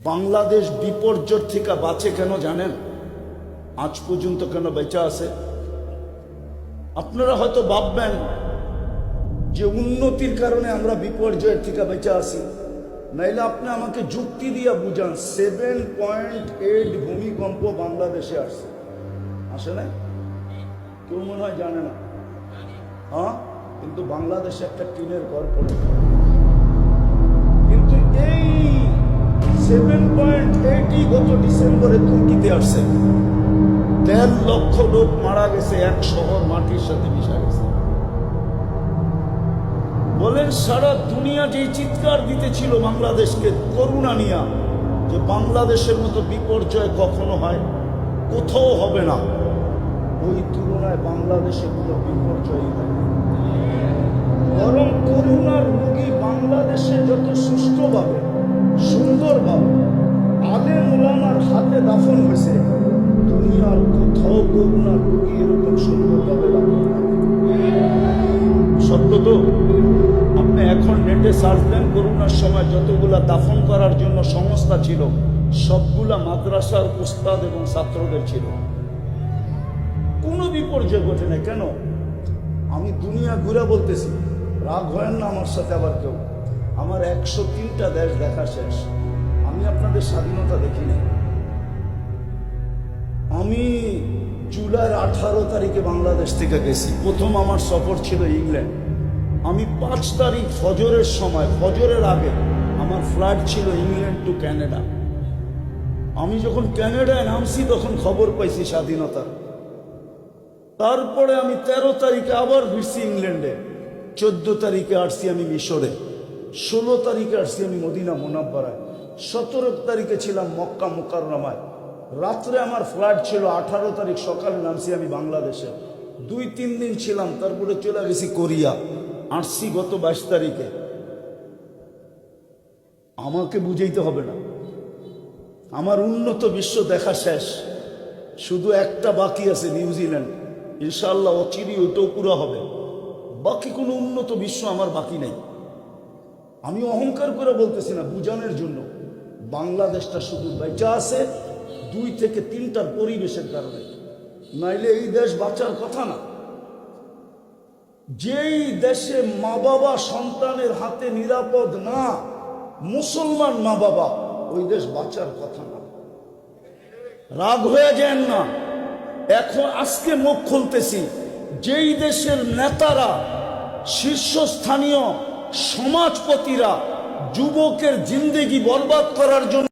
বাংলাদেশ বিপর্যয় থেকে বাঁচে কেন জানেন? আজ পর্যন্ত কেন বেঁচে আছে? আপনারা হয়তো ভাববেন যে উন্নতির কারণে আমরা বিপর্যয়ের থেকে বেঁচে আসি, নাইলে আপনি আমাকে যুক্তি দিয়ে বুঝান 7.8 ভূমিকম্প বাংলাদেশে আসছে, আসে নাই? কেউ মনে হয় জানে না। হ্যাঁ, কিন্তু বাংলাদেশে একটা টিনের ঘর পড়ে, কিন্তু এই 7.8 গত ডিসেম্বরে তুর্কিতে আসছে। 1.5 লক্ষ লোক মারা গেছে, এক শহর মাটির সাথে মিশা গেছে। বলেন সারা দুনিয়া যে চিৎকার দিতেছিল বাংলাদেশকে করুণা নিয়া, যে বাংলাদেশের মতো বিপর্যয় কখনো হয়, কোথাও হবে না, ওই তুলনায় বাংলাদেশে কোনো বিপর্যয়ই হয়, বরং করুণার রোগী বাংলাদেশে যত সুষ্ঠুভাবে সুন্দরভাবে আলেম ওলামার হাতে দাফন হয়েছে, দুনিয়ার কোথাও করুণার রোগী এরকম সুন্দরভাবে দাফন হয়। সত্য তো? আপনি এখন নেটে সার্চ দেন, করোনার সময় যতগুলা দাফন করার জন্য সংস্থা ছিল, সবগুলা মাদ্রাসার উস্তাদ এবং ছাত্রদের ছিল। কোনো বিপর্যয় ঘটে না। কেন? আমি দুনিয়া ঘুরে বলতেছি, রাগ হয় না আমার সাথে আবার কেউ। আমার 103টা দেশ দেখা শেষ, আমি আপনাদের স্বাধীনতা দেখিনি। আমি জুলাইয়ের 18 তারিখে বাংলাদেশ থেকে গেছি। প্রথম আমার সফর ছিল ইংল্যান্ড। আমি 5 তারিখ ফজরের সময়, ফজরের আগে আমার ফ্লাইট ছিল ইংল্যান্ড টু ক্যানাডা। আমি যখন ক্যানাডায় নামছি তখন খবর পাইছি স্বাধীনতার। তারপরে আমি 13 তারিখে আবার ফিরছি ইংল্যান্ডে, 14 তারিখে আসছি আমি মিশরে, 16 তারিখে আসছি আমি মদিনা মুনাব্বারায়, 17 তারিখে ছিলাম মক্কা মুকাররমায়। রাত্রে আমার ফ্লাইট ছিল, 18 তারিখ সকালে নামছি আমি বাংলাদেশে। 2-3 দিন ছিলাম, তারপরে চলে গেছি কোরিয়া, আসছি গত 22 তারিখে। আমাকে বুঝাইতে হবে না, আমার উন্নত বিশ্ব দেখা শেষ, শুধু একটা বাকি আছে, নিউজিল্যান্ড। ইনশাআল্লাহ অচিরই ওইটাও পুরো হবে। বাকি কোনো উন্নত বিশ্ব আমার বাকি নেই। আমি অহংকার করে বলতেছি না, বুঝানোর জন্য। বাংলাদেশটা শুধু বেঁচে আছে 2 থেকে 3টার পরিবেশের কারণে, নাইলে এই দেশ বাঁচার কথা না। যেই দেশে মা বাবা সন্তানের হাতে নিরাপদ না, মুসলমান মা বাবা, ওই দেশ বাঁচার কথা না। রাগ হয়ে যান না। এখন আজকে মুখ খুলতেছি, যেই দেশের নেতারা, শীর্ষস্থানীয় সমাজপতিরা যুবকের জিন্দেগি বরবাদ করার জন্য